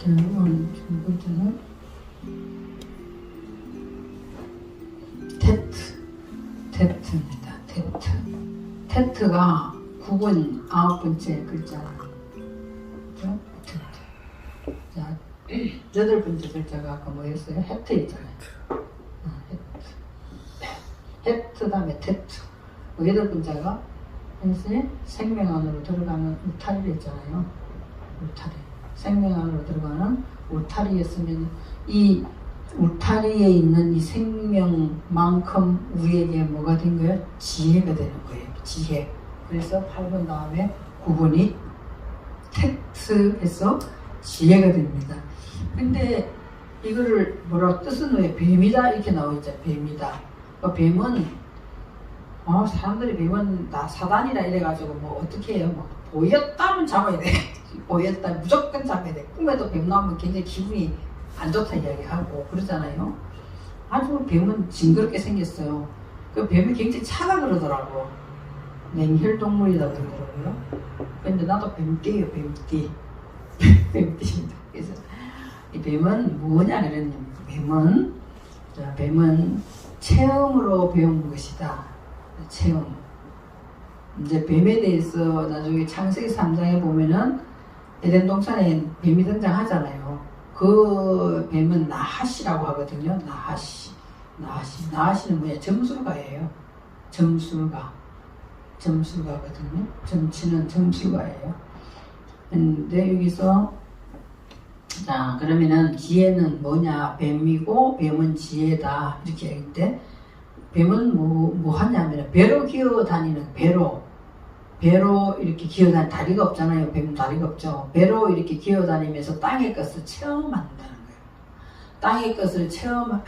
오늘 두 번째는 테트입니다. 테트가 9번 9번째 글자예요. 그렇죠? 테트. 자, 8번째 글자가 아까 뭐였어요? 해트 있잖아요. 해트 다음에 테트. 8번째가 현재 생명 안으로 들어가는 울타리를 했잖아요. 울타리. 생명 안으로 들어가는 울타리였으면 이 울타리에 있는 이 생명만큼 우리에게 뭐가 된 거예요? 지혜가 되는 거예요. 지혜. 그래서 8번 다음에 9번이 텍스에서 지혜가 됩니다. 근데 이거를 뭐라고 뜻은 왜 뱀이다 이렇게 나오죠. 뱀이다. 뱀은 사람들이 뱀은 나 사단이라 이래가지고 뭐 어떻게 해요? 뭐 보였다면 잡아야 돼. 보였다 무조건 잡아야 돼. 꿈에도 뱀 나오면 굉장히 기분이 안 좋다 이야기하고 그러잖아요. 아주 뱀은 징그럽게 생겼어요. 그 뱀이 굉장히 차가 그러더라고. 냉혈동물이다 그러더라고요. 근데 나도 뱀띠예요. 뱀띠. 뱀띠입니다. 그래서 이 뱀은 뭐냐 그랬냐면 뱀은 체험으로 배운 것이다. 체험. 이제 뱀에 대해서 나중에 창세기 3장에 보면은 에덴 동산에 뱀이 등장하잖아요. 그 뱀은 나하시라고 하거든요. 나하시는 뭐야? 점술가예요. 점술가거든요. 점치는 점술가예요. 근데 여기서 자 그러면은 지혜는 뭐냐? 뱀이고 뱀은 지혜다 이렇게 할 때 뱀은 뭐 하냐면 배로 기어다니는 배로 이렇게 기어다니는 다리가 없잖아요. 뱀은 다리가 없죠. 배로 이렇게 기어다니면서 땅의 것을 체험한다는 거예요. 땅의 것을 체험한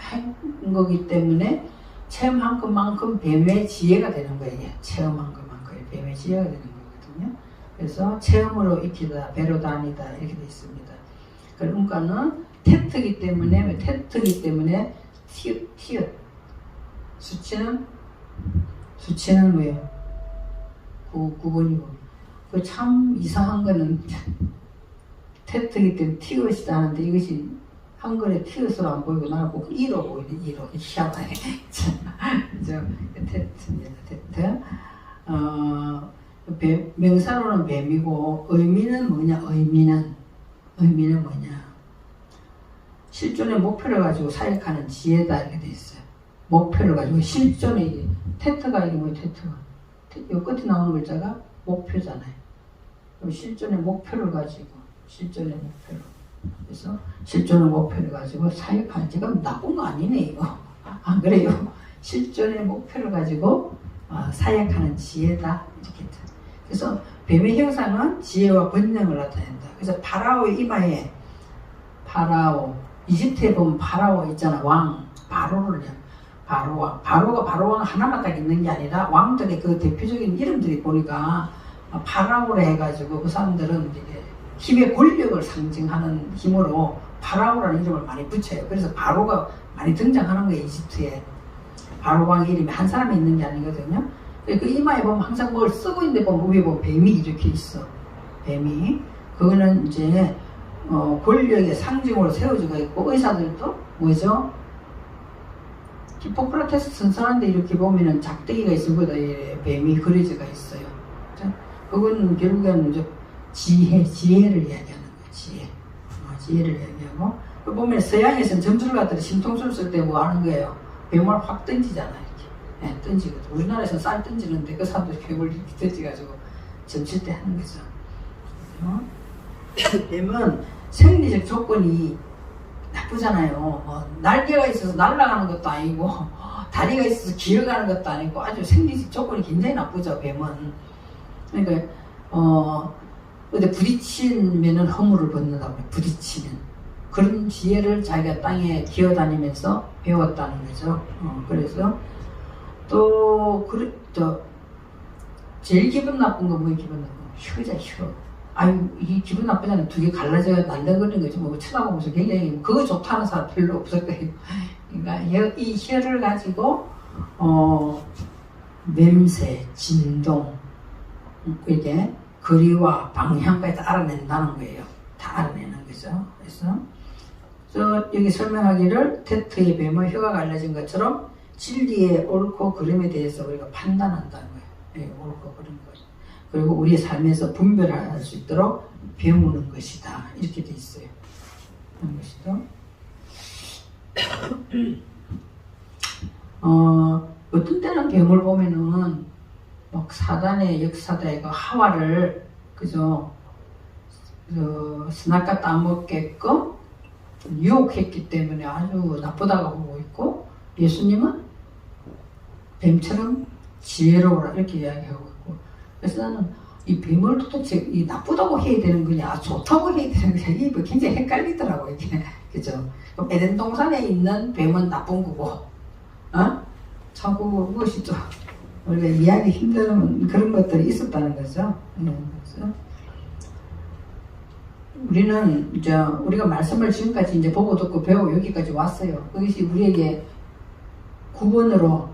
거기 때문에 체험한 것만큼 뱀의 지혜가 되는 거예요. 체험한 것만큼 뱀의 지혜가 되는 거거든요. 그래서 체험으로 익히다, 배로 다니다 이렇게 되어 있습니다. 그러니까는 테트기 때문에 티읕 수치는 뭐예요? 9번이고 그 참 이상한 거는 테트기 때문에 티읕이다 하는데 이것이 한글에 티읕으로 안 보이고 나는 꼭 이로 보이네. 이로 희한하네. 그죠? 테트입니다. 테트. 명사로는 뱀이고 의미는 뭐냐? 의미는 뭐냐? 실존의 목표를 가지고 사역하는 지혜다 이렇게 돼 있어요. 목표를 가지고 실존의 테트가 이게 뭐예요? 테트가 요 끝에 나오는 글자가 목표잖아요. 그럼 실존의 목표를 가지고 그래서 실존의 목표를 가지고 사역하는 지금 나쁜 거 아니네 이거. 안 그래요? 실존의 목표를 가지고 사역하는 지혜다 이렇게. 그래서 뱀의 형상은 지혜와 번영을 나타낸다. 그래서 파라오의 이마에 이집트에 보면 파라오 있잖아. 왕 바로왕 바로왕 하나만 딱 있는 게 아니라 왕들의 그 대표적인 이름들이 보니까 파라오라 해가지고 그 사람들은 이제 힘의 권력을 상징하는 힘으로 파라오라는 이름을 많이 붙여요. 그래서 바로가 많이 등장하는 거예요. 이집트에 바로왕 이름이 한 사람이 있는 게 아니거든요. 그 이마에 보면 항상 뭘 쓰고 있는데 보면 위에 보면 뱀이 이렇게 있어. 뱀이 그거는 이제 권력의 상징으로 세워지고 있고 의사들도 뭐죠? 히포크라테스 선선한데 이렇게 보면은 작대기가 있을 거다 뱀이 그려져가 있어요. 그건 결국에는 이제 지혜를 이야기하는 거예요. 지혜를 이야기하고 그 보면 서양에서는 점술가들이 심통술 쓸 때 뭐 하는 거예요? 뱀을 확 던지잖아요. 이렇게 던지거든. 우리나라에서는 쌀 던지는데 그 사람들이 뱀을 이렇게 던지가지고 점칠 때 하는 거죠. 뱀은 생리적 조건이 나쁘잖아요. 날개가 있어서 날아가는 것도 아니고 다리가 있어서 기어가는 것도 아니고 아주 생리적 조건이 굉장히 나쁘죠. 뱀은. 그러니까 근데 부딪히면은 허물을 벗는다고 해요. 부딪히면 그런 지혜를 자기가 땅에 기어다니면서 배웠다는 거죠. 그래서 또 제일 기분 나쁜 거 뭐예요? 기분 나쁜 거 혀자 혀. 아유, 이 기분 나쁘잖아요. 두 개 갈라져야 날려거리는 거죠. 뭐 쳐다보면서 굉장히 그거 좋다는 사람 별로 없을 거예요. 그러니까 이 혀를 가지고 냄새, 진동, 이렇게 거리와 방향까지 다 알아낸다는 거예요. 다 알아내는 거죠. 거죠. 그래서 여기 설명하기를 테트의 뱀은 혀가 갈라진 것처럼 진리의 옳고 그름에 대해서 우리가 판단한다는 거예요. 네, 옳고 그름 것. 그리고 우리의 삶에서 분별할 수 있도록 배우는 것이다. 이렇게 돼 있어요. 그런 것이죠. 어떤 때는 뱀을 보면은 막 사단의 역사대가 하와를 그저 스나카 따먹게끔 유혹했기 때문에 아주 나쁘다고 보고 있고, 예수님은 뱀처럼 지혜로워라 이렇게 이야기하고 있고, 그래서 나는 이 뱀을 도대체 이 나쁘다고 해야 되는 거냐 좋다고 해야 되는 거냐 이게 굉장히 헷갈리더라고요. 이게 그죠? 그럼 에덴 동산에 있는 뱀은 나쁜 거고, 자꾸 무엇이 좀 우리가 이해하기 힘든 그런 것들이 있었다는 거죠. 그래서 우리는 이제 우리가 말씀을 지금까지 이제 보고 듣고 배우고 여기까지 왔어요. 그것이 우리에게 구원으로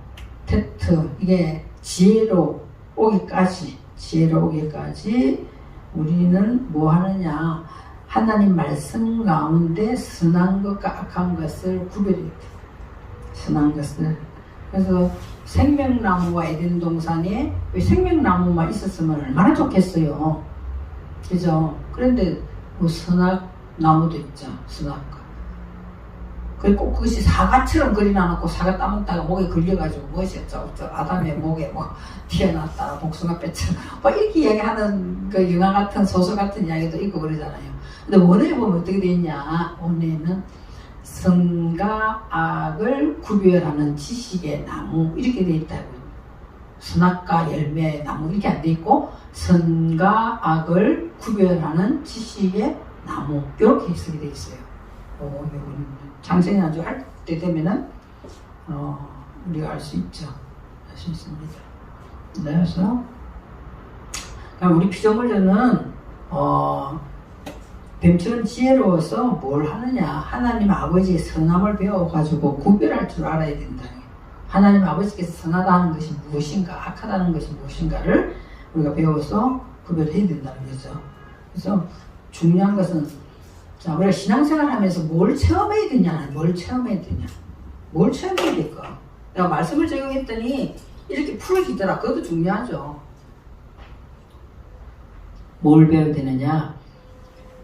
테트 이게 지혜로 오기까지 우리는 뭐 하느냐, 하나님 말씀 가운데 선한 것과 악한 것을 구별해야 돼. 선한 것을. 그래서 생명나무와 에덴 동산에 생명나무만 있었으면 얼마나 좋겠어요. 그죠? 그런데 뭐 선악나무도 있죠. 선악과. 그리고 꼭 그것이 사과처럼 그려놔놓고 사과 따먹다가 목에 걸려가지고 무엇이었죠? 아담의 목에 뭐 튀어났다, 복숭아 뼈처럼 뭐 이렇게 이야기하는 그 영화 같은 소설 같은 이야기도 있고 그러잖아요. 근데 원어에 보면 어떻게 돼 있냐? 원어에는 선과 악을 구별하는 지식의 나무 이렇게 돼 있다고요. 선악과 열매 나무 이렇게 안 돼 있고 선과 악을 구별하는 지식의 나무 이렇게 해석이 돼 있어요. 장생이 아주 할 때 되면은 우리가 알 수 있죠. 알 수 있습니다. 그래서 우리 피조물들은 뱀처럼 지혜로워서 뭘 하느냐, 하나님 아버지의 선함을 배워가지고 구별할 줄 알아야 된다. 하나님 아버지께서 선하다는 것이 무엇인가, 악하다는 것이 무엇인가를 우리가 배워서 구별해야 된다는 거죠. 그래서 중요한 것은 자, 우리가 신앙생활 하면서 뭘 체험해야 되냐, 뭘 체험해야 될까? 내가 말씀을 적용했더니 이렇게 풀어지더라. 그것도 중요하죠. 뭘 배워야 되느냐?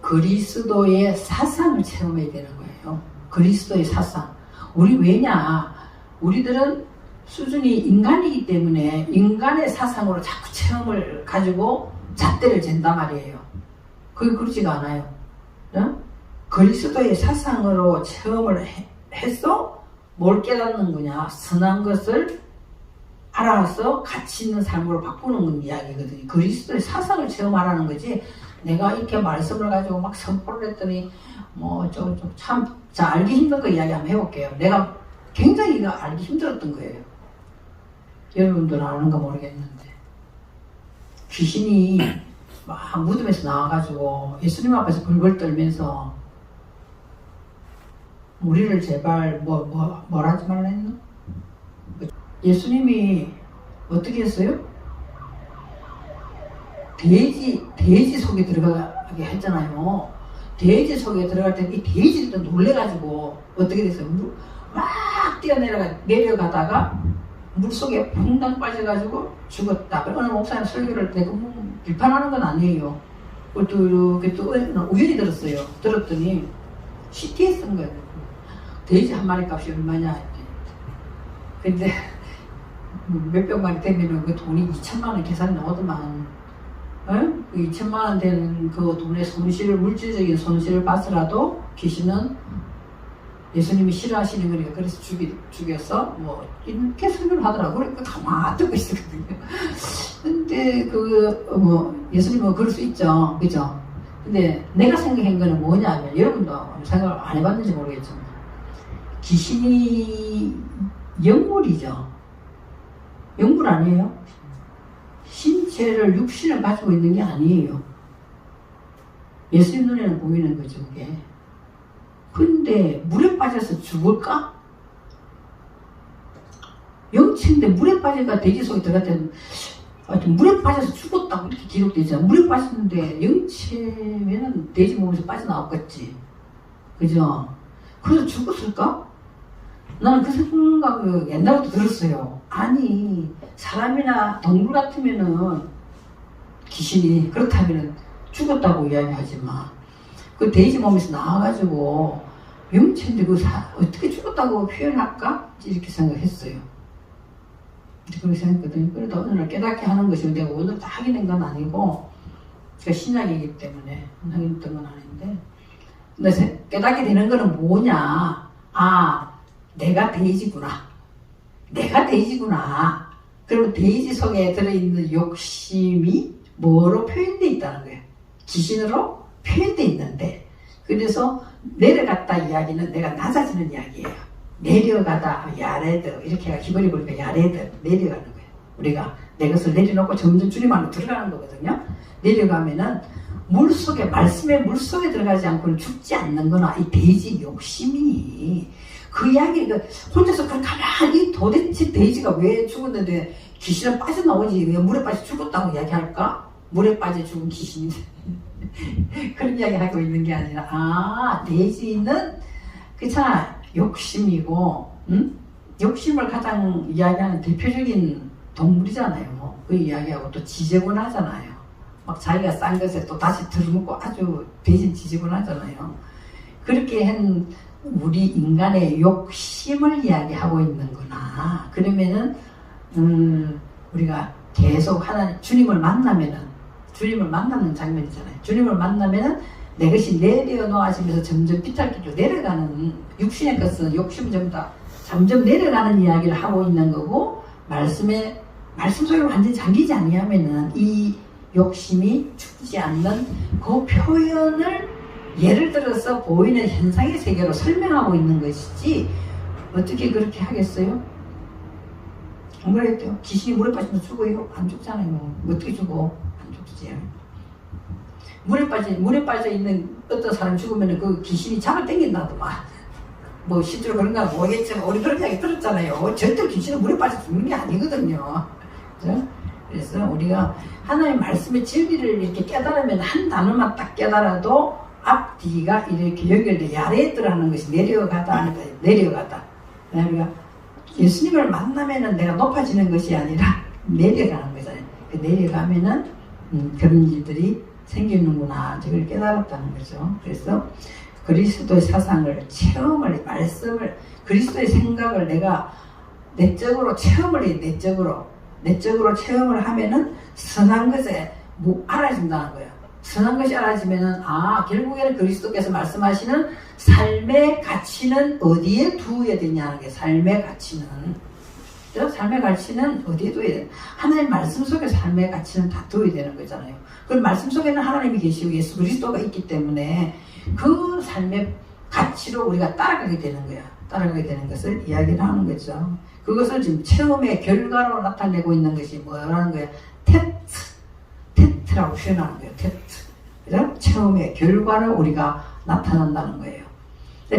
그리스도의 사상을 체험해야 되는 거예요. 그리스도의 사상. 왜냐? 우리들은 수준이 인간이기 때문에 인간의 사상으로 자꾸 체험을 가지고 잣대를 잰단 말이에요. 그게 그렇지가 않아요. 그리스도의 사상으로 체험을 해서 뭘 깨닫는 거냐? 선한 것을 알아서 가치 있는 삶으로 바꾸는 이야기거든요. 그리스도의 사상을 체험하라는 거지. 내가 이렇게 말씀을 가지고 막 선포를 했더니 참 알기 힘든 거 이야기 한번 해볼게요. 내가 굉장히 이거 알기 힘들었던 거예요. 여러분들은 아는가 모르겠는데 귀신이 막 무덤에서 나와가지고 예수님 앞에서 벌벌 떨면서 우리를 제발 뭐라 하지 말라 했나? 예수님이 어떻게 했어요? 돼지 속에 들어가게 했잖아요. 돼지 속에 들어갈 때 이 돼지도 놀래가지고 어떻게 됐어요? 막 내려가다가 물속에 퐁당 빠져가지고 죽었다. 어느 목사님 설교를 내가 비판하는 건 아니에요. 그것도 이렇게 또 우연히 들었어요. 들었더니 CT에 쓴 거예요. 돼지 한 마리 값이 얼마냐. 근데 몇백 마리 되면은 그 돈이 2천만 원 계산 나오더만. 그 2천만 원 되는 그 돈의 물질적인 손실을 봤으라도 귀신은 예수님이 싫어하시는 거니까 그래서 죽여서 이렇게 설교를 하더라고. 그러니까 가만히 듣고 있었거든요. 근데 예수님은 그럴 수 있죠. 그죠? 근데 내가 생각한 거는 뭐냐면, 여러분도 생각을 안 해봤는지 모르겠지만, 귀신이 영물이죠. 영물 아니에요? 신체를, 육신을 가지고 있는 게 아니에요. 예수님 눈에는 보이는 거죠, 그게. 근데 물에 빠져서 죽을까? 영체인데 물에 빠져가 돼지 속에 들어갔더니 하여튼 물에 빠져서 죽었다고 이렇게 기록되어 있잖아. 물에 빠졌는데 영체면은 돼지 몸에서 빠져나왔겠지. 그죠? 그래서 죽었을까? 나는 그 생각을 옛날부터 들었어요. 아니, 사람이나 동물 같으면은 귀신이 그렇다면은 죽었다고 이야기하지 마. 그 돼지 몸에서 나와가지고 영체인데 어떻게 죽었다고 표현할까? 이렇게 생각했어요. 그렇게 생각했거든요. 그래도 어느 날 깨닫게 하는 것이 내가 오늘 다 하게 된 건 아니고, 제가 신약이기 때문에 하게 됐던 건 아닌데, 근데 깨닫게 되는 거는 뭐냐? 아, 내가 돼지구나. 내가 돼지구나. 그러면 돼지 속에 들어있는 욕심이 뭐로 표현되어 있다는 거예요. 귀신으로 표현되어 있는데, 그래서 내려갔다 이야기는 내가 낮아지는 이야기예요. 내려가다 야레드 이렇게 기본이 보니까 야레드 내려가는 거예요. 우리가 내 것을 내려놓고 점점 주님 안으로 들어가는 거거든요. 내려가면은 물속에 말씀의 물속에 들어가지 않고는 죽지 않는구나. 이 돼지 욕심이 그 이야기 혼자서 그렇게 가만히 도대체 돼지가 왜 죽었는데 귀신은 빠져나오지 왜 물에 빠져 죽었다고 이야기할까? 물에 빠져 죽은 귀신이 그런 이야기 하고 있는 게 아니라 아 돼지는 그렇잖아 욕심이고 욕심을 가장 이야기하는 대표적인 동물이잖아요. 그 이야기하고 또 지저분하잖아요. 막 자기가 싼 것에 또 다시 들어먹고 아주 대신 지저분하잖아요. 그렇게 한 우리 인간의 욕심을 이야기하고 있는구나. 그러면은 우리가 계속 주님을 만나는 장면이잖아요. 주님을 만나면은 내 것이 내려놓아지면서 점점 비탈길로 내려가는 육신의 것은 욕심은 전부 다 점점 내려가는 이야기를 하고 있는 거고 말씀 속에 완전히 잠기지 아니하면은 이 욕심이 죽지 않는 그 표현을 예를 들어서 보이는 현상의 세계로 설명하고 있는 것이지 어떻게 그렇게 하겠어요? 안 그랬대요. 귀신이 물에 빠지면 죽어요? 안 죽잖아요. 어떻게 죽어? 안 죽지. 물에 빠져 있는 어떤 사람 죽으면 그 귀신이 잡아 당긴다더만. 뭐 실제로 그런가 모르겠지만 우리 그런 이야기 들었잖아요. 절대 귀신은 물에 빠져 죽는 게 아니거든요. 그렇죠? 그래서 우리가 하나님의 말씀의 진리를 이렇게 깨달으면 한 단어만 딱 깨달아도 앞뒤가 이렇게 연결돼 야레드라는 것이 내려가다. 그러니까 예수님을 만나면은 내가 높아지는 것이 아니라 내려가는 거잖아요. 내려가면은 그런 일들이 생기는구나. 저걸 깨달았다는 거죠. 그래서 그리스도의 사상을 말씀을 그리스도의 생각을 내가 내적으로 체험을 해. 내적으로 체험을 하면은 선한 것에 알아진다는 거예요. 선한 것이 알아지면은 결국에는 그리스도께서 말씀하시는 삶의 가치는 어디에 두어야 되냐는 게 삶의 가치는 어디에 두어야 되나? 하나님 말씀 속에 삶의 가치는 다 두어야 되는 거잖아요. 그 말씀 속에는 하나님이 계시고 예수 그리스도가 있기 때문에 그 삶의 가치로 우리가 따라가게 되는 거야. 따라가게 되는 것을 이야기를 하는 거죠. 그것을 지금 체험의 결과로 나타내고 있는 것이 뭐라는 거야? 테트라고 표현하는 거예요. 그죠? 체험의 결과를 우리가 나타난다는 거예요.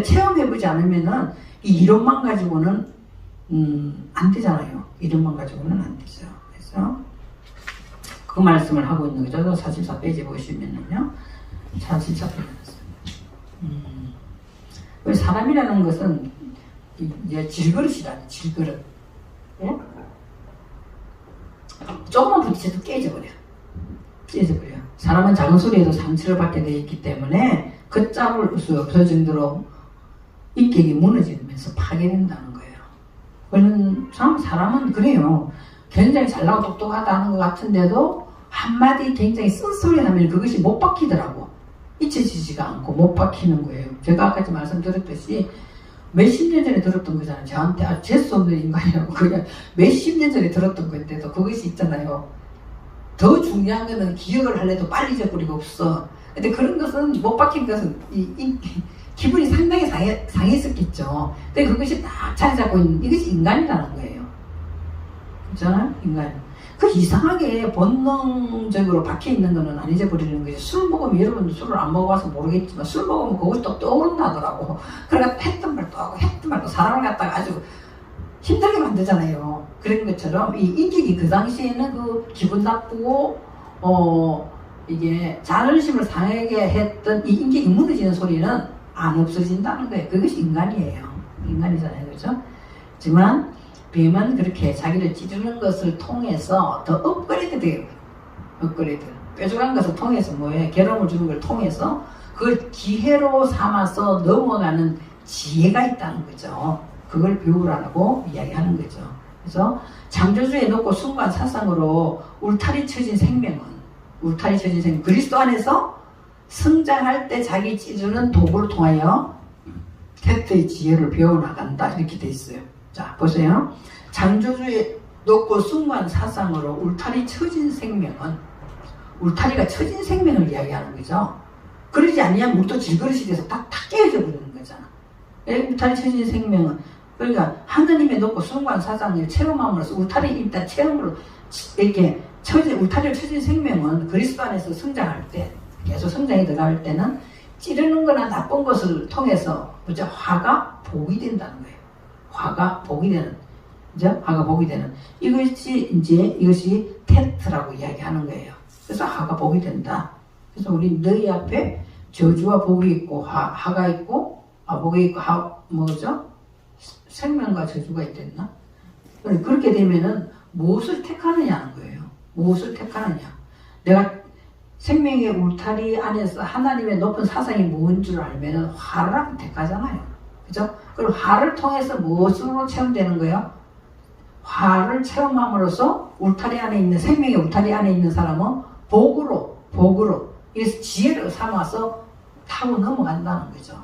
체험해보지 않으면은 이 이론만 가지고는 안 되잖아요. 이론만 가지고는 안 되죠. 그래서 그 말씀을 하고 있는 거죠. 44페이지 보시면은요. 44페이지. 사람이라는 것은 이제 질그릇이라는 질그릇. 예? 조금만 부딪혀도 깨져버려. 사람은 작은 소리에도 상처를 받게 되어 있기 때문에 걷잡을 수 없을 정도로 인격이 무너지면서 파괴된다는 거예요. 그런 사람은 그래요. 굉장히 잘나고 똑똑하다는 것 같은데도 한마디 굉장히 쓴소리 하면 그것이 못 박히더라고. 잊혀지지가 않고 못 박히는 거예요. 제가 아까 말씀드렸듯이 몇십 년 전에 들었던 거잖아요. 저한테 아주 재수 없는 인간이라고 그냥 몇십 년 전에 들었던 건데도 그것이 있잖아요. 더 중요한 거는 기억을 하려도 빨리 잊어버리고 없어. 근데 그런 것은 못 박힌 것은 기분이 상당히 상했었겠죠. 근데 그것이 딱 자리 잡고 있는 이것이 인간이라는 거예요. 그렇잖아요? 인간. 그 이상하게 본능적으로 박혀있는 거는 안 잊어버리는 거지. 술 먹으면 여러분도 술을 안 먹어봐서 모르겠지만 술 먹으면 그것이 또 떠오른다더라고. 그러니까 했던 말 또 하고 했던 말 또 사람을 갖다가 아주 힘들게 만들잖아요. 그런 것처럼 이 인격이 그 당시에는 그 기분 나쁘고 이게 자존심을 상하게 했던 이 인격이 무너지는 소리는 안 없어진다는 거예요. 그것이 인간이에요. 인간이잖아요. 그렇죠? 하지만 뱀은 그렇게 자기를 찌르는 것을 통해서 더 업그레이드 돼요. 업그레이드. 뾰족한 것을 통해서 뭐예요? 괴로움을 주는 걸 통해서 그걸 기회로 삼아서 넘어가는 지혜가 있다는 거죠. 그걸 배우라고 이야기하는 거죠. 그래서 창조주에 놓고 순간 사상으로 울타리 쳐진 생명은 그리스도 안에서 성장할 때 자기 찌르는 도구를 통하여 테트의 지혜를 배워나간다 이렇게 돼 있어요. 자 보세요. 창조주에 놓고 순간 사상으로 울타리 쳐진 생명은 울타리가 쳐진 생명을 이야기하는 거죠. 그러지 않으면 물도 질그릇이 돼서 탁 깨어져 버리는 거잖아. 울타리 쳐진 생명은 그러니까 하느님에 놓고 순간 사상을 체험함으로써 울타리 일단 체험으로 이렇게 울타리를 쳐진 생명은 그리스도 안에서 성장할 때 계속 성장이 들어갈 때는 찌르는 거나 나쁜 것을 통해서 그죠? 화가 복이 된다는 거예요. 화가 복이 되는 그죠? 화가 복이 되는 이것이 테트라고 이야기하는 거예요. 그래서 화가 복이 된다. 그래서 우리 너희 앞에 저주와 복이 있고 화가 있고 복이 있고 뭐죠? 생명과 저주가 있댔나? 그렇게 되면은 무엇을 택하느냐는 거예요. 무엇을 택하느냐. 내가 생명의 울타리 안에서 하나님의 높은 사상이 뭔 줄 알면은 화를 택하잖아요. 그죠? 그리고 화를 통해서 무엇으로 체험되는 거예요? 화를 체험함으로써 울타리 안에 있는 생명의 울타리 안에 있는 사람은 복으로 그래서 지혜를 삼아서 타고 넘어간다는 거죠.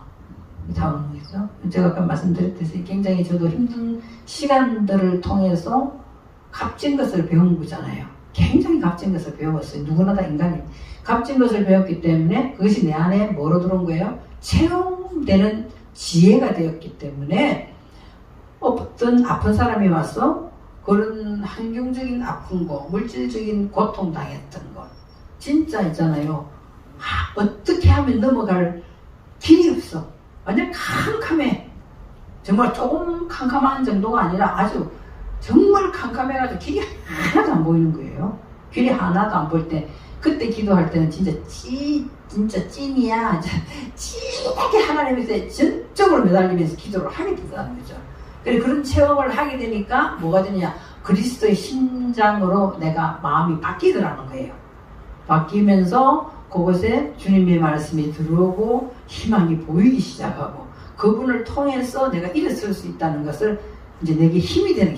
타고 넘어가죠. 제가 아까 말씀드렸듯이 굉장히 저도 힘든 시간들을 통해서 값진 것을 배운 거잖아요. 굉장히 값진 것을 배웠어요. 누구나 다 인간이 값진 것을 배웠기 때문에 그것이 내 안에 뭐로 들어온 거예요? 체험되는 지혜가 되었기 때문에 어떤 아픈 사람이 와서 그런 환경적인 아픈 거, 물질적인 고통 당했던 거 진짜 있잖아요. 어떻게 하면 넘어갈 길이 없어. 완전 캄캄해. 정말 조금 캄캄한 정도가 아니라 아주 정말 캄캄해가지고 길이 하나도 안 보이는 거예요. 길이 하나도 안 보일 때 그때 기도할 때는 진짜 찐이야. 찐하게 하나님한테 전적으로 매달리면서 기도를 하게 된다는 거죠. 그런 체험을 하게 되니까 뭐가 되느냐. 그리스도의 심장으로 내가 마음이 바뀌더라는 거예요. 바뀌면서 그곳에 주님의 말씀이 들어오고 희망이 보이기 시작하고 그분을 통해서 내가 일어설 수 있다는 것을 이제 내게 힘이 되는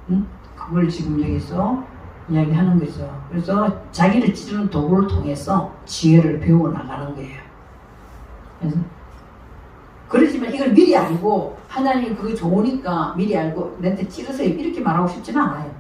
응? 그걸 지금 여기서 이야기하는 거죠. 그래서 자기를 찌르는 도구를 통해서 지혜를 배워나가는 거예요. 그래서 그렇지만 이걸 미리 알고 하나님이 그게 좋으니까 미리 알고 내한테 찌르세요 이렇게 말하고 싶지는 않아요.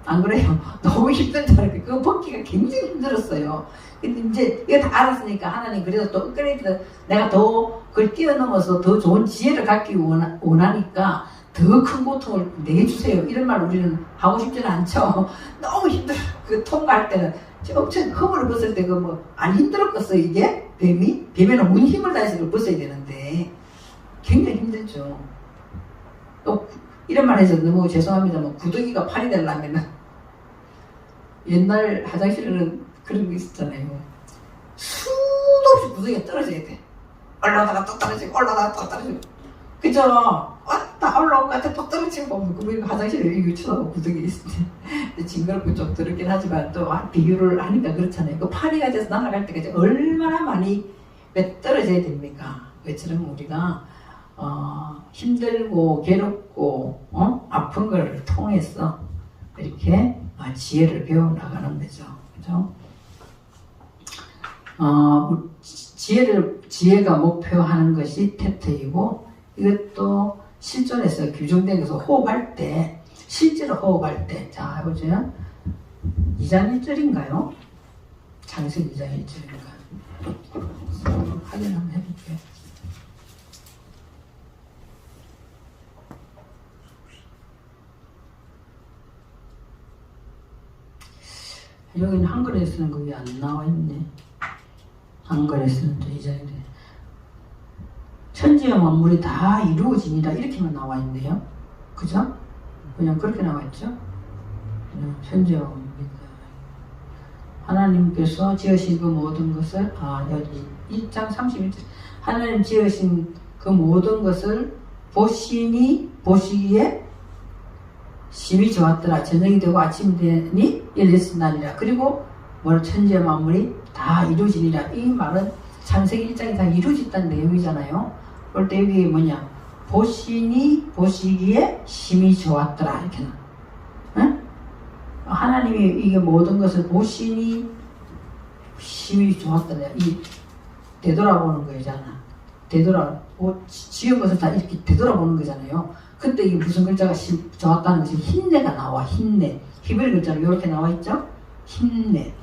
안 그래요? 너무 힘들더라고요. 그거 벗기가 굉장히 힘들었어요. 근데 이제 이거 다 알았으니까 하나님 그래서 또 업그레이드 내가 더 그걸 뛰어넘어서 더 좋은 지혜를 갖기 원하니까 더 큰 고통을 내주세요. 이런 말 우리는 하고 싶지는 않죠. 너무 힘들어. 그 통과할 때는 엄청 허물을 벗을 때 그 뭐 안 힘들었겠어요 이게? 뱀에는 온 힘을 다해서 그걸 벗어야 되는데 굉장히 힘들죠. 또 이런 말 해서 너무 죄송합니다만 구더기가 팔이 되려면은 옛날 화장실에는 그런 게 있었잖아요. 수도 없이 구더기가 떨어져야 돼. 올라가다가 또 떨어지고 올라가다가 또 떨어지고 그죠? 왔다 올라온 것 같아 또 떨어지고 그 화장실에 이거 쳐다보고 구더기 있는데 징그럽고 좀 더럽긴 하지만 또 비교를 하니까 그렇잖아요. 그 파리가 돼서 날아갈 때까지 얼마나 많이 떨어져야 됩니까? 그처럼 우리가 힘들고 괴롭고 아픈 걸 통해서 이렇게 지혜를 배워나가는 거죠. 그죠? 지혜가 목표하는 것이 테트이고 이것도 실존에서 규정된 것을 호흡할 때 실제로 호흡할 때 자 해보세요. 2장 1절인가요? 창세기 2장 1절인가 확인 한번 해볼게요. 여기는 한글에 쓰는 거 왜 안 나와 있네. 한글에 쓰는 데 이장인데 천지와 만물이 다 이루어지니라 이렇게만 나와 있네요. 그죠? 그냥 그렇게 나와있죠. 현재형입니다. 하나님께서 지으신 그 모든 것을 여기 1장 31절 하나님 지으신 그 모든 것을 보시기에 심히 좋았더라. 저녁이 되고 아침이 되니 일했으나니라. 그리고 천지의 만물이 다 이루어지니라. 이 말은 창세기 1장이 다 이루어졌다는 내용이잖아요. 그럴 때 여기 뭐냐, 보시기에 심히 좋았더라 이렇게 나. 응? 하나님이 이게 모든 것을 보시니 심히 좋았더라. 이 되돌아보는 거잖아. 지은 것을 다 이렇게 되돌아보는 거잖아요. 그때 이게 무슨 글자가 좋았다는 것이 힘내가 나와. 힘내. 히브리 글자로 이렇게 나와 있죠. 힘내.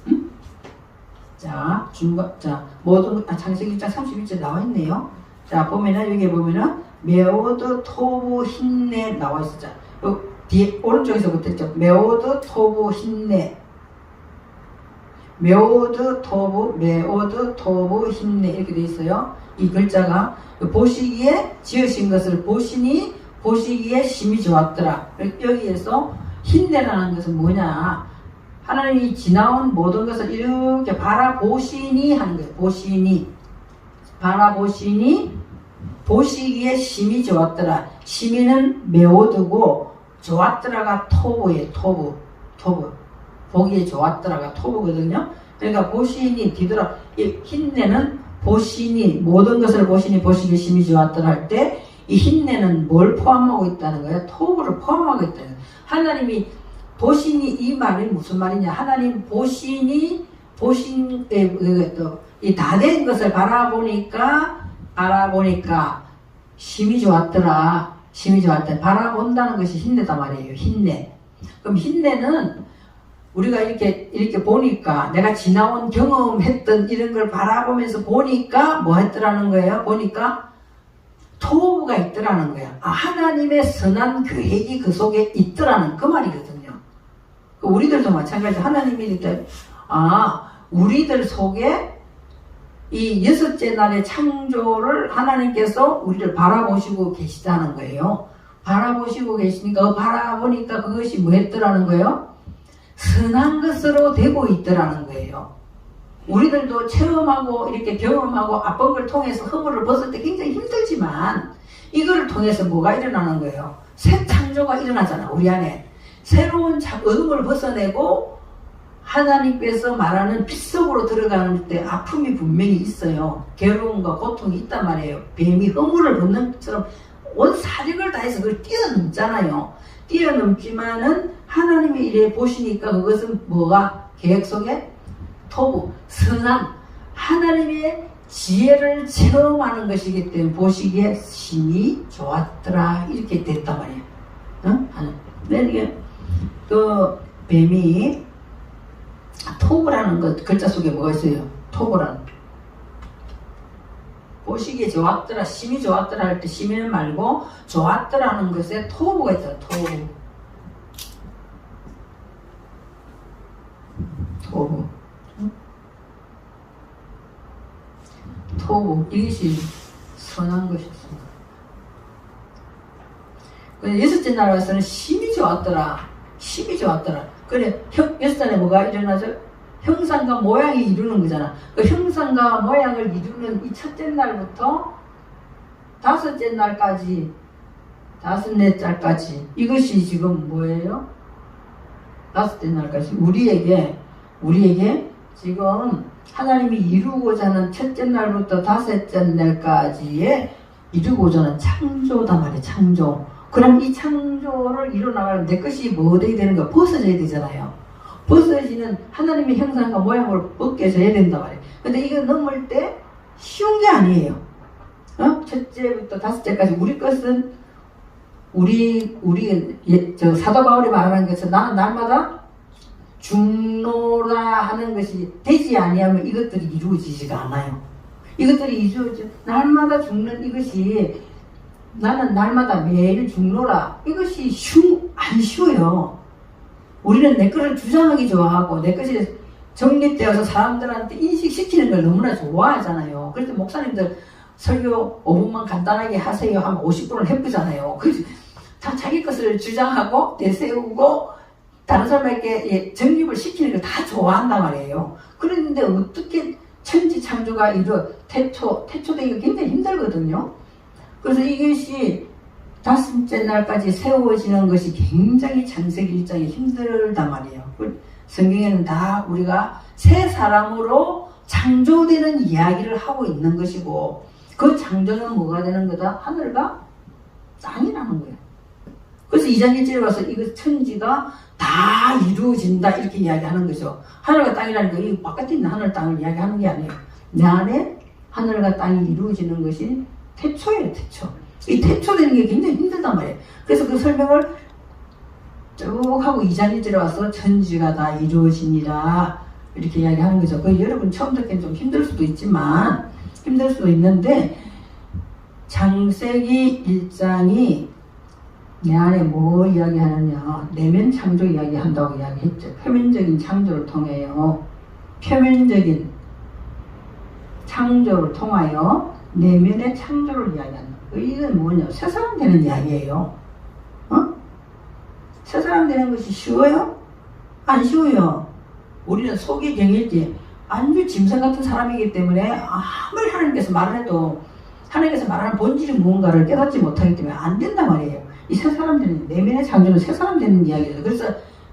응? 자, 모든 창세기 1장 31절 나와 있네요. 자, 보면은 여기 보면은 메오드 토부 힘내 나와 있어. 자, 뒤에 오른쪽에서부터 있죠. 메오드 토부 힘내. 메오드 토부 힘내 이렇게 돼 있어요. 이 글자가 보시기에 지으신 것을 보시기에 심히 좋았더라. 여기에서 힘내라는 것은 뭐냐? 하나님이 지나온 모든 것을 이렇게 바라보시니 하는 거예요. 바라보시니 보시기에 심히 좋았더라. 심히는 메오드고 좋았더라가 토부예요. 토부. 보기에 좋았더라가 토부거든요. 그러니까 보시니 뒤돌아. 이 힘내는 보시니 모든 것을 보시기에 심히 좋았더라 할 때 이 힘내는 뭘 포함하고 있다는 거예요? 토부를 포함하고 있다는 거예요. 하나님이 보시니 이 말이 무슨 말이냐? 하나님 보시니 이 다 된 것을 바라보니까 심히 좋았더라. 바라본다는 것이 힘내다 말이에요. 힘내. 그럼 힘내는 우리가 이렇게 보니까 내가 지나온 경험했던 이런 걸 바라보면서 보니까 뭐 했더라는 거예요? 보니까 토부가 있더라는 거야. 하나님의 선한 계획이 그 속에 있더라는 그 말이거든요. 우리들도 마찬가지로 하나님이 이렇게 우리들 속에 이 6째 날의 창조를 하나님께서 우리를 바라보시고 계시다는 거예요. 바라보시고 계시니까 바라보니까 그것이 뭐 했더라는 거예요? 선한 것으로 되고 있더라는 거예요. 우리들도 체험하고 이렇게 경험하고 압박을 통해서 허물을 벗을 때 굉장히 힘들지만 이거를 통해서 뭐가 일어나는 거예요? 새 창조가 일어나잖아. 우리 안에 새로운 어둠을 벗어내고 하나님께서 말하는 빛 속으로 들어가는 때 아픔이 분명히 있어요. 괴로움과 고통이 있단 말이에요. 뱀이 허물을 벗는 것처럼 온 사력을 다해서 그걸 뛰어넘잖아요. 뛰어넘지만은 하나님이 이래 보시니까 그것은 뭐가 계획 속에 토부, 선한 하나님의 지혜를 체험하는 것이기 때문에 보시기에 심히 좋았더라 이렇게 됐단 말이에요. 응? 근데 이게 그 뱀이 토부라는 것 글자 속에 뭐가 있어요? 토부라는 보시기에 좋았더라, 심히 좋았더라 할 때 심히는 말고 좋았더라는 것에 토부가 있어요. 토부 이것이 선한 것이었습니다. 여섯째 날에서는 심히 좋았더라. 그래, 여섯 날에 뭐가 일어나죠? 형상과 모양이 이루는 거잖아. 그 형상과 모양을 이루는 이 첫째 날부터 다섯째 날까지, 다섯째 날까지 이것이 지금 뭐예요? 다섯째 날까지 우리에게 지금 하나님이 이루고자 하는 첫째 날부터 다섯째 날까지의 이루고자 하는 창조다 말이에요. 창조. 그럼 이 창조를 이루나가는 내 것이 뭐 되게 되는 거야? 벗어져야 되잖아요. 벗어지는 하나님의 형상과 모양으로 벗겨져야 된단 말이에요. 근데 이거 넘을 때 쉬운 게 아니에요. 첫째부터 다섯째까지 우리 것은 사도 바울이 말하는 것은 나는 날마다 죽노라 하는 것이 되지 아니하면 이것들이 이루어지지가 않아요. 이것들이 날마다 죽는 이것이 나는 날마다 매일 죽노라 이것이 안 쉬워요. 우리는 내 것을 주장하기 좋아하고 내 것이 정립되어서 사람들한테 인식시키는 걸 너무나 좋아하잖아요. 그래서 목사님들 설교 5분만 간단하게 하세요 하면 50분을 해보잖아요. 그래서 다 자기 것을 주장하고 내세우고 다른 사람에게 정립을 시키는 걸 다 좋아한단 말이에요. 그런데 어떻게 천지창조가 태초되기가 굉장히 힘들거든요. 그래서 이것이 다섯째 날까지 세워지는 것이 굉장히 창세기 1장이 힘들단 말이에요. 성경에는 다 우리가 새 사람으로 창조되는 이야기를 하고 있는 것이고, 그 창조는 뭐가 되는 거다? 하늘과 땅이라는 거예요. 그래서 2장 1절에 와서 이거 천지가 다 이루어진다 이렇게 이야기하는 거죠. 하늘과 땅이라는 거, 이 바깥에 있는 하늘 땅을 이야기하는 게 아니에요. 내 안에 하늘과 땅이 이루어지는 것이 태초예요. 태초. 이 태초되는 게 굉장히 힘들단 말이에요. 그래서 그 설명을 쭉 하고 2장 1절에 와서 천지가 다 이루어지니라 이렇게 이야기하는 거죠. 그 여러분 처음 듣기엔 좀 힘들 수도 있지만, 힘들 수도 있는데, 창세기 1장이 내 안에 뭐 이야기하느냐, 내면 창조 이야기한다고 이야기했죠. 표면적인 창조를 통해요. 표면적인 창조를 통하여 내면의 창조를 이야기한다. 이건 뭐냐? 새 사람 되는 이야기예요. 새 사람 되는 것이 쉬워요? 안 쉬워요. 우리는 속이 경일지 아주 짐승 같은 사람이기 때문에 아무리 하나님께서 말을 해도 하나님께서 말하는 본질이 무언가를 깨닫지 못하기 때문에 안 된단 말이에요. 이 새 사람 되는, 내면의 창조는 새 사람 되는 이야기예요. 그래서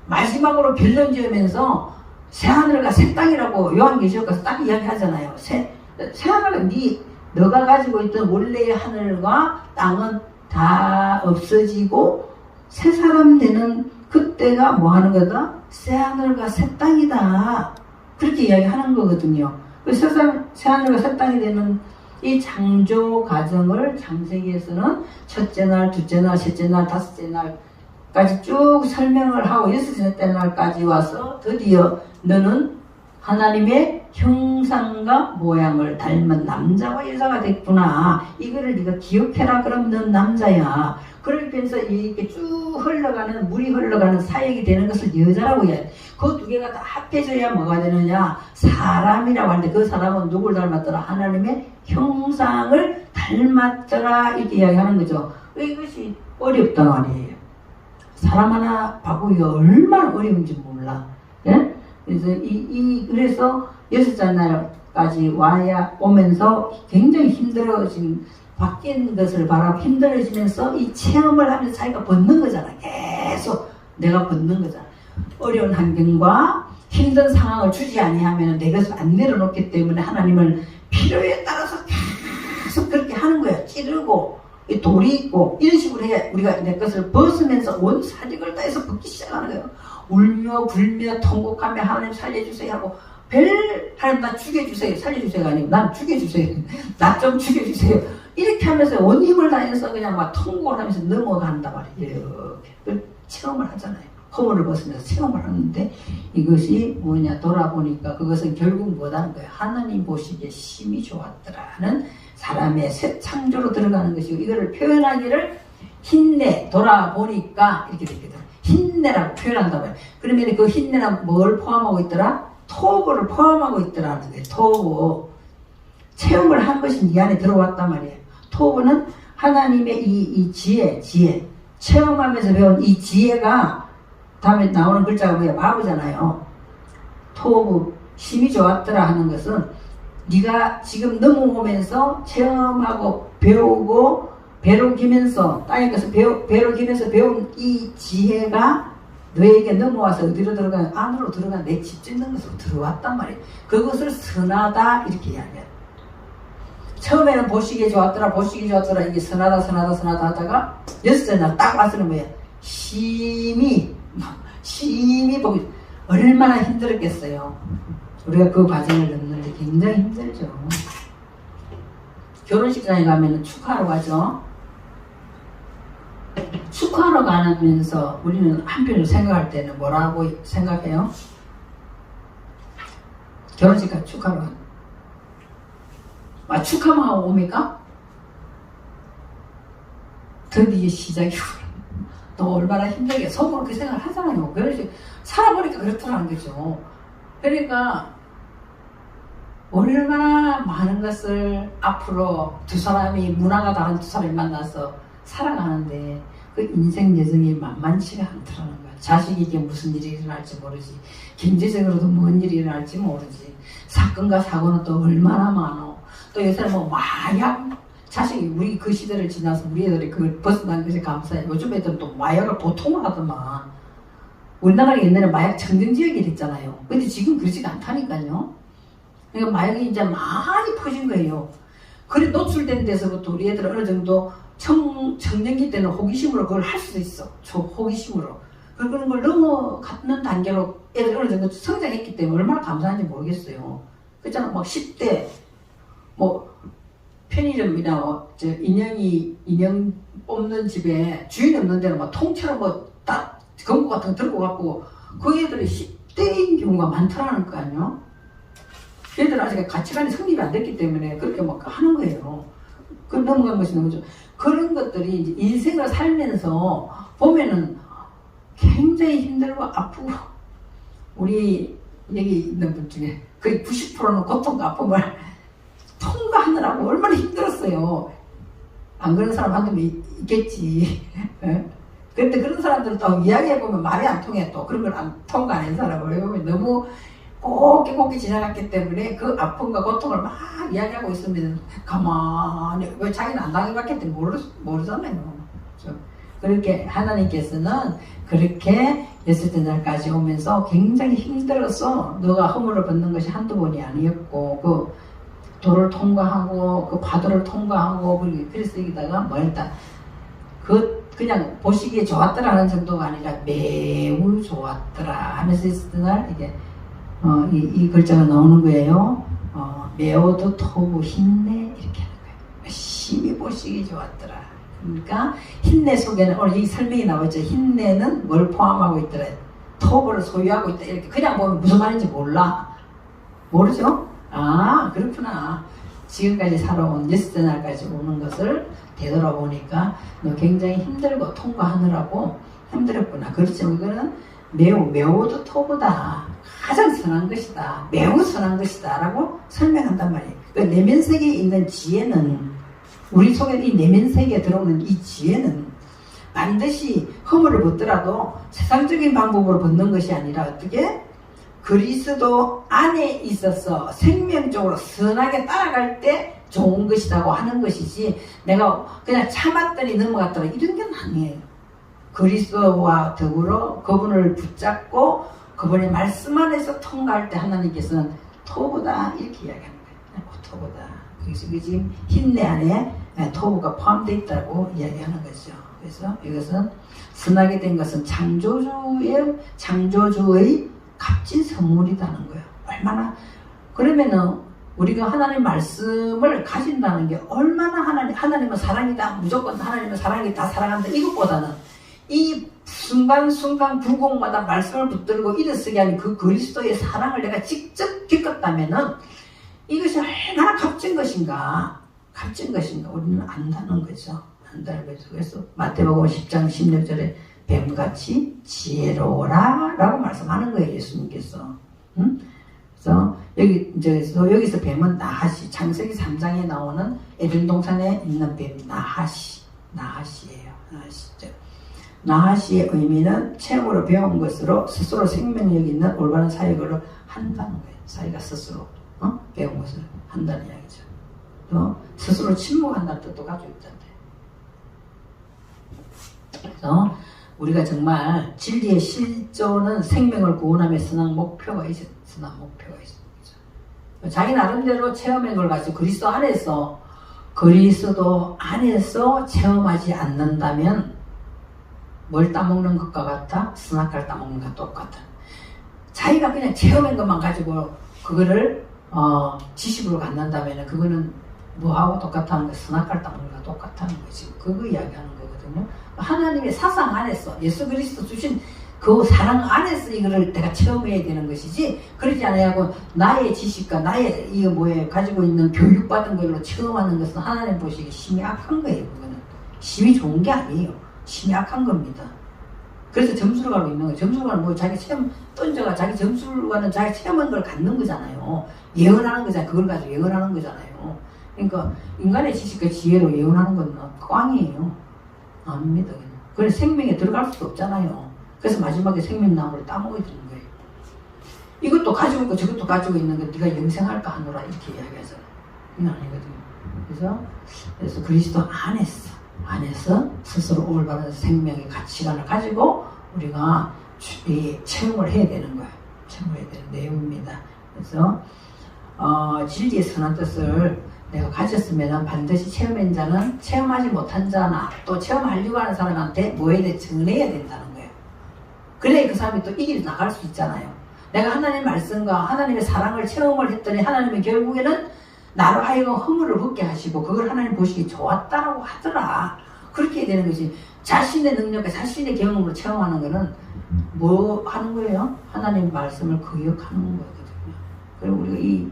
마지막으로 결론 지으면서 새 하늘과 새 땅이라고 요한계시록에서 딱 이야기하잖아요. 새 하늘은 너가 가지고 있던 원래의 하늘과 땅은 다 없어지고 새 사람 되는 그때가 뭐 하는 거다? 새 하늘과 새 땅이다. 그렇게 이야기하는 거거든요. 새 하늘과 새 땅이 되는 이 창조 과정을 창세기에서는 첫째 날, 둘째 날, 셋째 날, 다섯째 날까지 쭉 설명을 하고 여섯째 날까지 와서 드디어 너는 하나님의 형상과 모양을 닮은 남자와 여자가 됐구나. 이거를 네가 기억해라. 그럼 넌 남자야. 그러면서 이렇게 쭉 흘러가는, 물이 흘러가는 사역이 되는 것을 여자라고 해야 돼. 그 두 개가 다 합해져야 뭐가 되느냐? 사람이라고 하는데, 그 사람은 누굴 닮았더라? 하나님의 형상을 닮았더라. 이렇게 이야기하는 거죠. 이것이 어렵단 말이에요. 사람 하나 바꾸기가 얼마나 어려운지 몰라. 예? 그래서 그래서 여섯째 날까지 오면서 굉장히 힘들어진, 바뀐 것을 바라고 힘들어지면서 이 체험을 하면서 자기가 벗는 거잖아. 계속 내가 벗는 거잖아. 어려운 환경과 힘든 상황을 주지 아니하면 내 것을 안 내려놓기 때문에 하나님을 필요에 따라서 계속 그렇게 하는 거야. 찌르고 돌이 있고 이런 식으로 해. 우리가 내 것을 벗으면서 온 사력을 다해서 벗기 시작하는 거예요. 울며 불며 통곡하며 하나님 살려주세요 하고, 하나님 나 죽여주세요, 살려주세요가 아니고 난 죽여주세요, 나 좀 죽여주세요, 이렇게 하면서 온 힘을 다해서 그냥 막 통곡을 하면서 넘어간단 말이에요. 이렇게 체험을 하잖아요. 허물을 벗으면서 체험을 하는데, 이것이 뭐냐 돌아보니까 그것은 결국 뭐라는 거예요? 하나님 보시기에 심히 좋았더라는 사람의 새 창조로 들어가는 것이고, 이거를 표현하기를 힘내, 돌아보니까 이렇게 되거든. 힘내라고 표현한단 말이에요. 그러면 그 힘내는 뭘 포함하고 있더라? 토부를 포함하고 있더라는 거예요. 토부. 체험을 한 것이 이 안에 들어왔단 말이에요. 토부는 하나님의 이 지혜. 체험하면서 배운 이 지혜가, 다음에 나오는 글자가 뭐야? 바보잖아요. 토부, 심히 좋았더라 하는 것은 네가 지금 넘어오면서 체험하고 배우고 배로기면서 땅에 가서 배로기면서 배운 이 지혜가 너에게 넘어와서 어디로 들어가냐? 안으로 들어가 내 집 짓는 것으로 들어왔단 말이에요. 그것을 선하다 이렇게 이야기해요. 처음에는 보시기에 좋았더라 이게 선하다 하다가 여섯째 날 딱 와서는 뭐예요? 심히 보고, 얼마나 힘들었겠어요. 우리가 그 과정을 넘는 게 굉장히 힘들죠. 결혼식장에 가면 축하하러 가죠. 축하하러 가면서 우리는 한편으로 생각할 때는 뭐라고 생각해요? 결혼식 가 축하하러 가는, 축하만 하고 옵니까? 드디어 시작이구나. 또 얼마나 힘들게 속으로 그 생각을 하잖아요. 결혼식 살아보니까 그렇더라는 거죠. 그러니까 얼마나 많은 것을 앞으로 두 사람이 문화가 다른 두 사람이 만나서 살아가는데, 그 인생 여정이 만만치가 않더라는 거야. 자식에게 무슨 일이 일어날지 모르지. 경제적으로도 뭔 일이 일어날지 모르지. 사건과 사고는 또 얼마나 많어. 또 요새는 뭐 마약, 자식이 우리 그 시대를 지나서 우리 애들이 그걸 벗어난 것이 감사해. 요즘 애들은 또 마약을 보통으로 하더만. 우리나라가 옛날에 마약 청정지역이 있잖아요. 근데 지금 그러지가 않다니까요. 그러니까 마약이 이제 많이 퍼진 거예요. 그래 노출된 데서부터 우리 애들 어느 정도 청년기 때는 호기심으로 그걸 할 수도 있어. 호기심으로. 그런 걸 넘어가는 단계로 애들 어느 정도 성장했기 때문에 얼마나 감사한지 모르겠어요. 그렇잖아. 막 10대 뭐 편의점이나 인형 뽑는 집에 주인 없는 데는 막 통째로 뭐 딱 검고 같은 거 들고 갖고 그 애들이 10대인 경우가 많더라는 거 아니에요? 얘들 아직 가치관이 성립이 안 됐기 때문에 그렇게 막 하는 거예요. 그 넘어간 것이 너무 좋아. 그런 것들이 이제 인생을 살면서 보면은 굉장히 힘들고 아프고 우리 여기 있는 분 중에 거의 90%는 고통과 아픔을 통과하느라고 얼마나 힘들었어요. 안 그런 사람 한두 명 있겠지. 그런데 그런 사람들은 또 이야기해보면 말이 안 통해. 또 그런 걸 통과 안 한 사람을 보면 너무 곱게 지나갔기 때문에 그 아픔과 고통을 막 이야기하고 있으면 가만히 왜 자기는 안 당해봤기 때문에 모르잖아요. 그렇게 하나님께서는 그렇게 예수의 날까지 오면서 굉장히 힘들어서 너가 허물을 벗는 것이 한두 번이 아니었고 그 도를 통과하고 그 파도를 통과하고 그래서 여기다가 뭐였다 그냥 보시기에 좋았더라 하는 정도가 아니라 매우 좋았더라 하면서 있을 날 이게 이 글자가 나오는 거예요. 매우도 토부 힘내 이렇게 하는 거예요. 열심히 보시기 좋았더라. 그러니까 힘내 속에는 오늘 이 설명이 나와있죠. 힘내는 뭘 포함하고 있더라. 토부를 소유하고 있다. 이렇게 그냥 보면 무슨 말인지 모르죠? 아 그렇구나. 지금까지 살아온 예수의 날까지 오는 것을 되돌아보니까 너 굉장히 힘들고 통과하느라고 힘들었구나. 그렇지만 이거는 매우도 토부다. 가장 선한 것이다. 매우 선한 것이다. 라고 설명한단 말이에요. 그 내면 세계에 있는 지혜는 우리 속에 이 내면 세계에 들어오는 이 지혜는 반드시 허물을 벗더라도 세상적인 방법으로 벗는 것이 아니라 어떻게? 그리스도 안에 있어서 생명적으로 선하게 따라갈 때 좋은 것이라고 하는 것이지 내가 그냥 참았더니 넘어갔더라 이런 게 아니에요. 그리스도와 더불어 그분을 붙잡고 그분의 말씀 안에서 통과할 때 하나님께서는 토보다 이렇게 이야기하는 거예요. 토보다. 그래서 지금 힘내 안에 토부가 포함되어 있다고 이야기하는 거죠. 그래서 이것은 선하게 된 것은 창조주의 값진 선물이라는 거예요. 얼마나 그러면은 우리가 하나님 말씀을 가진다는 게 얼마나 하나님은 사랑이다. 무조건 하나님은 사랑이 다 사랑한다. 이것보다는 이 순간순간 불공마다 말씀을 붙들고 일어서게 하는 그 그리스도의 사랑을 내가 직접 겪었다면은 이것이 얼마나 값진 것인가 우리는 안다는 거죠. 그래서 마태복음 10장 16절에 뱀같이 지혜로워라 라고 말씀하는 거예요. 예수님께서. 그래서 여기서 뱀은 나하시, 창세기 3장에 나오는 에덴 동산에 있는 뱀 나하시예요. 나하시의 의미는 체험으로 배운 것으로 스스로 생명력 있는 올바른 사역을 한다는 거예요. 자기가 스스로 배운 것을 한다는 이야기죠. 또 스스로 침묵한다는 뜻도 가지고 있던데. 그래서 우리가 정말 진리의 실존은 생명을 구원함의 선한 목표가 있습니다. 자기 나름대로 체험한 걸 가지고 그리스도 안에서 체험하지 않는다면 뭘 따먹는 것과 같아? 스나카를 따먹는 것과 똑같아. 자기가 그냥 체험한 것만 가지고 그거를 지식으로 갖는다면 그거는 뭐하고 똑같다는 거, 스나카를 따먹는 것과 똑같다는 거지. 그거 이야기하는 거거든요. 하나님의 사상 안에서 예수 그리스도 주신 그 사랑 안에서 이거를 내가 체험해야 되는 것이지, 그렇지 않아야고 나의 지식과 나의 가지고 있는 교육받은 걸로 체험하는 것은 하나님 보시기에 심히 악한 거예요. 그거는 심히 좋은 게 아니에요. 심히 악한 겁니다. 그래서 점수를 있는 거예요. 점수를 자기 체험 던져가 자기 점수과는 자기 체험한 걸 갖는 거잖아요. 예언하는 거잖아요. 그걸 가지고 예언하는 거잖아요. 그러니까 인간의 지식과 지혜로 예언하는 건 꽝이에요. 아닙니다. 그래서 생명에 들어갈 수도 없잖아요. 그래서 마지막에 생명나무를 따먹어야 되는 거예요. 이것도 가지고 있고 저것도 가지고 있는 거 네가 영생할까 하노라 이렇게 이야기하잖아요. 이건 아니거든요. 그래서 그리스도 안에서 스스로 올바른 생명의 가치관을 가지고 우리가 체험을 해야 되는 거예요. 체험해야 되는 내용입니다. 그래서 진리의 선한 뜻을 내가 가졌으면 반드시 체험한 자는 체험하지 못한 자나 또 체험하려고 하는 사람한테 뭐에 대해 전해야 된다는 거예요. 그래야 그 사람이 또 이길 나갈 수 있잖아요. 내가 하나님의 말씀과 하나님의 사랑을 체험을 했더니 하나님은 결국에는 나로 하여금 허물을 벗게 하시고 그걸 하나님 보시기 좋았다라고 하더라. 그렇게 해야 되는 거지. 자신의 능력과 자신의 경험으로 체험하는 거는 뭐 하는 거예요? 하나님 말씀을 거역하는 거거든요. 그리고 우리가 이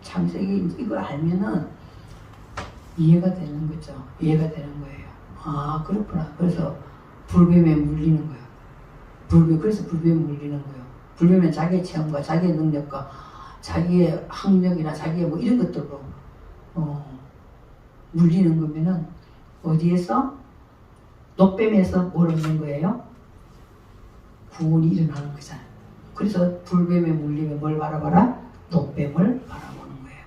창세기 이걸 알면은 이해가 되는 거죠. 이해가 되는 거예요. 아 그렇구나. 그래서 불뱀에 물리는 거예요. 그래서 불뱀에 물리는 거예요. 불뱀은 자기의 체험과 자기의 능력과 자기의 학력이나 자기의 뭐 이런 것들로 물리는 거면은 어디에서? 녹뱀에서 뭘 얻는 거예요? 구원이 일어나는 거잖아요. 그래서 불뱀에 물리면 뭘 바라봐라? 녹뱀을 바라보는 거예요.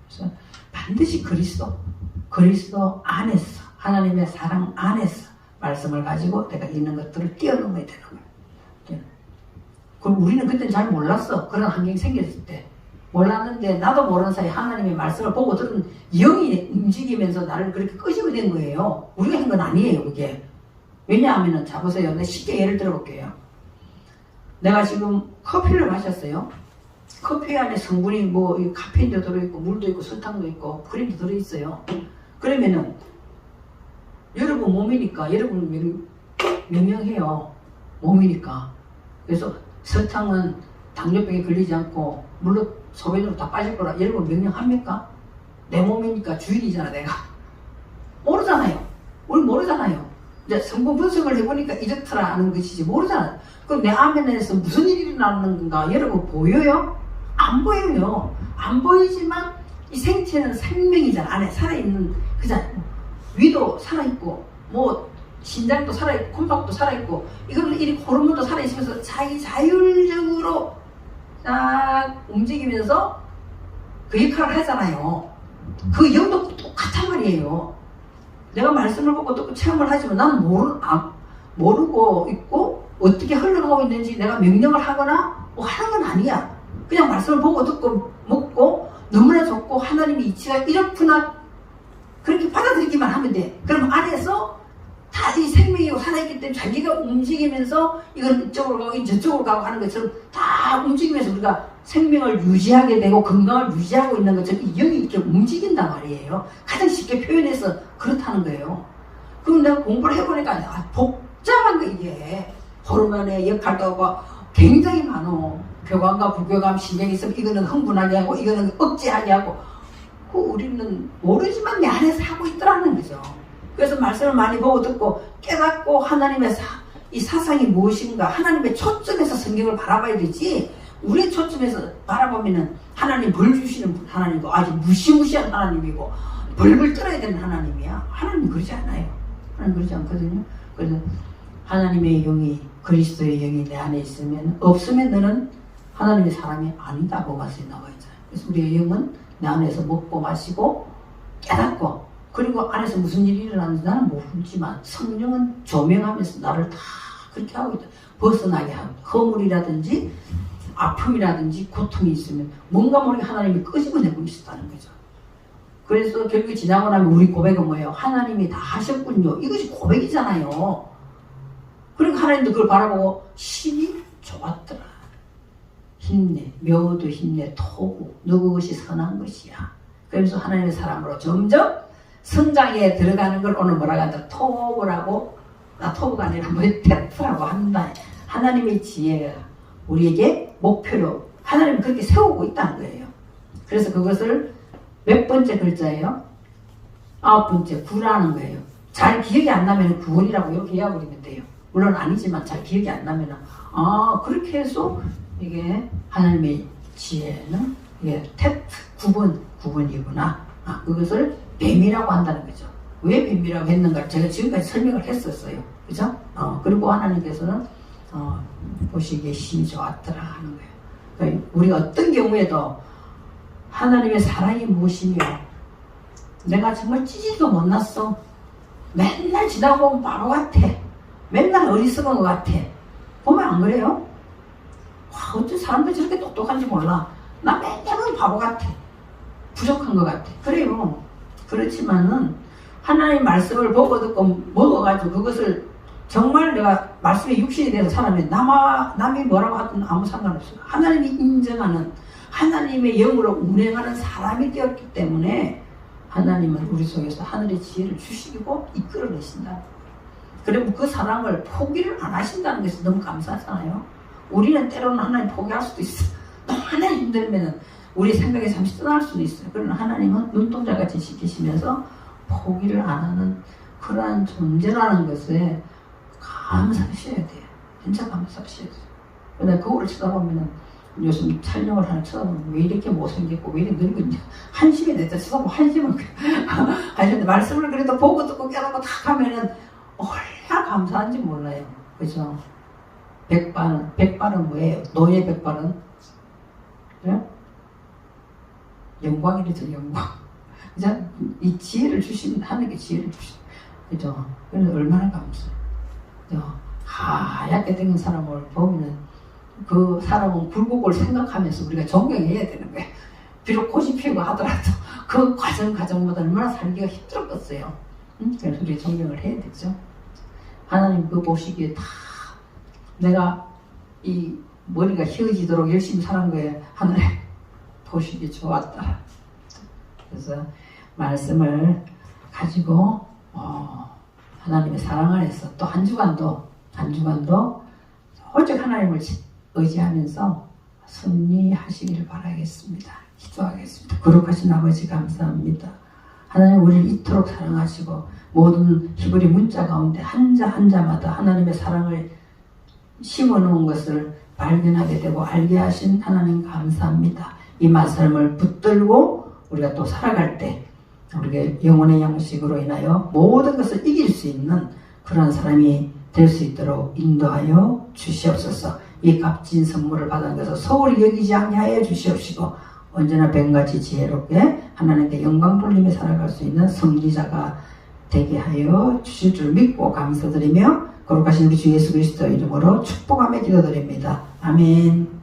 그래서 반드시 그리스도 안에서 하나님의 사랑 안에서 말씀을 가지고 내가 있는 것들을 뛰어넘어야 되는 거예요. 그럼 우리는 그때는 잘 몰랐어. 그런 환경이 생겼을 때 몰랐는데 나도 모르는 사이에 하나님의 말씀을 보고 들은 영이 움직이면서 나를 그렇게 끄집어낸 거예요. 우리가 한 건 아니에요. 그게 왜냐하면 자 보세요. 내가 쉽게 예를 들어볼게요. 내가 지금 커피를 마셨어요. 커피 안에 성분이 뭐 카페인도 들어있고 물도 있고 설탕도 있고 크림도 들어있어요. 그러면은 여러분 몸이니까 여러분 명령해요. 몸이니까. 그래서 설탕은 당뇨병에 걸리지 않고 물로 소변으로 다 빠질 거라 여러분 명령합니까? 내 몸이니까 주인이잖아 내가. 모르잖아요. 우리 모르잖아요. 이제 성분 분석을 해보니까 이렇더라는 것이지 모르잖아요. 그럼 내 안면에서 무슨 일이 일어나는 건가 여러분 보여요? 안 보여요. 안 보이지만 이 생체는 생명이잖아. 안에 살아있는 그잖아요. 위도 살아있고 뭐 신장도 살아있고 콩밥도 살아있고 이거는 이 호르몬도 살아있으면서 자기 자율적으로 딱 움직이면서 그 역할을 하잖아요. 그 영도 똑같단 말이에요. 내가 말씀을 보고 또 체험을 하지만 나는 모르고 있고 어떻게 흘러가고 있는지 내가 명령을 하거나 뭐 하는 건 아니야. 그냥 말씀을 보고 듣고 먹고 너무나 좋고 하나님의 이치가 이렇구나 그렇게 받아들이기만 하면 돼. 그럼 안에서 다 이 생명이 살아있기 때문에 자기가 움직이면서 이건 이쪽으로 가고 저쪽으로 가고 하는 것처럼 다 움직이면서 우리가 생명을 유지하게 되고 건강을 유지하고 있는 것처럼 이 영이 이렇게 움직인단 말이에요. 가장 쉽게 표현해서 그렇다는 거예요. 그럼 내가 공부를 해보니까 복잡한 거 이게 호르몬의 역할도 하고 굉장히 많어. 교감과 부교감 신경이 있으면 이거는 흥분하게 하고 이거는 억제하게 하고 우리는 모르지만 내 안에서 하고 있더라는 거죠. 그래서 말씀을 많이 보고 듣고 깨닫고 하나님의 이 사상이 무엇인가 하나님의 초점에서 성경을 바라봐야 되지 우리의 초점에서 바라보면은 하나님 벌 주시는 하나님이고 아주 무시무시한 하나님이고 벌벌 떨어야 되는 하나님이야. 하나님 그러지 않아요. 하나님 그러지 않거든요. 그래서 하나님의 영이 그리스도의 영이 내 안에 있으면 없으면 너는 하나님의 사람이 아니다. 로마서에 나와 있잖아요. 그래서 우리의 영은 내 안에서 먹고 마시고 깨닫고 그리고 안에서 무슨 일이 일어나는지 나는 모르지만 성령은 조명하면서 나를 다 그렇게 하고 있다. 벗어나게 하고 허물이라든지 아픔이라든지 고통이 있으면 뭔가 모르게 하나님이 끄집어내고 있었다는 거죠. 그래서 결국 지나고 나면 우리 고백은 뭐예요? 하나님이 다 하셨군요. 이것이 고백이잖아요. 그러니까 하나님도 그걸 바라보고 심히 좋았더라. 힘내, 묘도 힘내, 토부, 너 그것이 선한 것이야. 그러면서 하나님의 사람으로 점점 성장에 들어가는 걸 오늘 뭐라고 한다? 토부라고, 토부가 아니라 뭐 테프라고 한다. 하나님의 지혜가 우리에게 목표로 하나님은 그렇게 세우고 있다는 거예요. 그래서 그것을 몇 번째 글자예요? 9번째, 구라는 거예요. 잘 기억이 안 나면 구원이라고 이렇게 이해해버리면 돼요. 물론 아니지만 잘 기억이 안 나면 그렇게 해서 이게 하나님의 지혜는 이게 테트 9번이구나. 그것을 뱀이라고 한다는 거죠. 왜 뱀이라고 했는가 제가 지금까지 설명을 했었어요. 그죠? 그리고 하나님께서는 보시기에 심히 좋았더라 하는 거예요. 그러니까 우리가 어떤 경우에도 하나님의 사랑이 무엇이며 내가 정말 찌질도 못났어. 맨날 지나고 보면 바보 같아. 맨날 어리석은 것 같아. 보면 안 그래요? 와, 어째 사람들이 저렇게 똑똑한지 몰라. 나 맨날 바보 같아. 부족한 것 같아. 그래요. 그렇지만은 하나님 말씀을 보고 듣고 먹어가지고 그것을 정말 내가 말씀에 육신이 돼서 살아면 남이 뭐라고 하든 아무 상관없어요. 하나님이 인정하는 하나님의 영으로 운행하는 사람이 되었기 때문에 하나님은 우리 속에서 하늘의 지혜를 주시고 이끌어내신다. 그리고 그 사랑을 포기를 안 하신다는 것이 너무 감사하잖아요. 우리는 때로는 하나님 포기할 수도 있어. 너무 하나님 힘들면 우리 생각에 잠시 떠날 수도 있어요. 그러나 하나님은 눈동자같이 지키시면서 포기를 안 하는 그러한 존재라는 것에 감사하셔야 돼요. 진짜 감사하셔야 돼요. 근데 거울을 쳐다보면 요즘 촬영을 하나 쳐다보면 왜 이렇게 못생겼고 왜 이렇게 늙었냐 한심이 내다 쳐다보면 한심은 하시는데 말씀을 그래도 보고 듣고 깨닫고 다 하면은 얼마나 감사한지 몰라요. 그죠? 백발은 뭐예요? 노예 백발은 그래? 영광이래죠. 영광. 그죠? 이 지혜를 주신 하나님께 지혜를 주신 그죠? 그래서 얼마나 감사해요. 하얗게 생긴 사람을 보면은 그 사람은 굴곡을 생각하면서 우리가 존경해야 되는 거예요. 비록 꽃이 피우고 하더라도 그 과정마다 얼마나 살기가 힘들었겠어요. 그래서 우리 존경을 해야 되죠. 하나님 그 보시기에 다 내가 이 머리가 휘어지도록 열심히 사는 거에 하나님 보시기 좋았다. 그래서 말씀을 가지고 하나님의 사랑 안에서 또 한 주간도 오직 하나님을 의지하면서 승리하시기를 바라겠습니다. 기도하겠습니다. 거룩하신 아버지 감사합니다. 하나님 우리를 이토록 사랑하시고 모든 히브리 문자 가운데 한자 한자마다 하나님의 사랑을 심어놓은 것을 발견하게 되고 알게 하신 하나님 감사합니다. 이 말씀을 붙들고 우리가 또 살아갈 때 우리가 영혼의 양식으로 인하여 모든 것을 이길 수 있는 그런 사람이 될 수 있도록 인도하여 주시옵소서. 이 값진 선물을 받은 것을 소홀히 여기지 않게 하여 주시옵시고 언제나 뱀같이 지혜롭게 하나님께 영광 돌리며 살아갈 수 있는 승리자가 되게 하여 주실 줄 믿고 감사드리며 거룩하신 우리 주 예수 그리스도 이름으로 축복하며 기도드립니다. 아멘.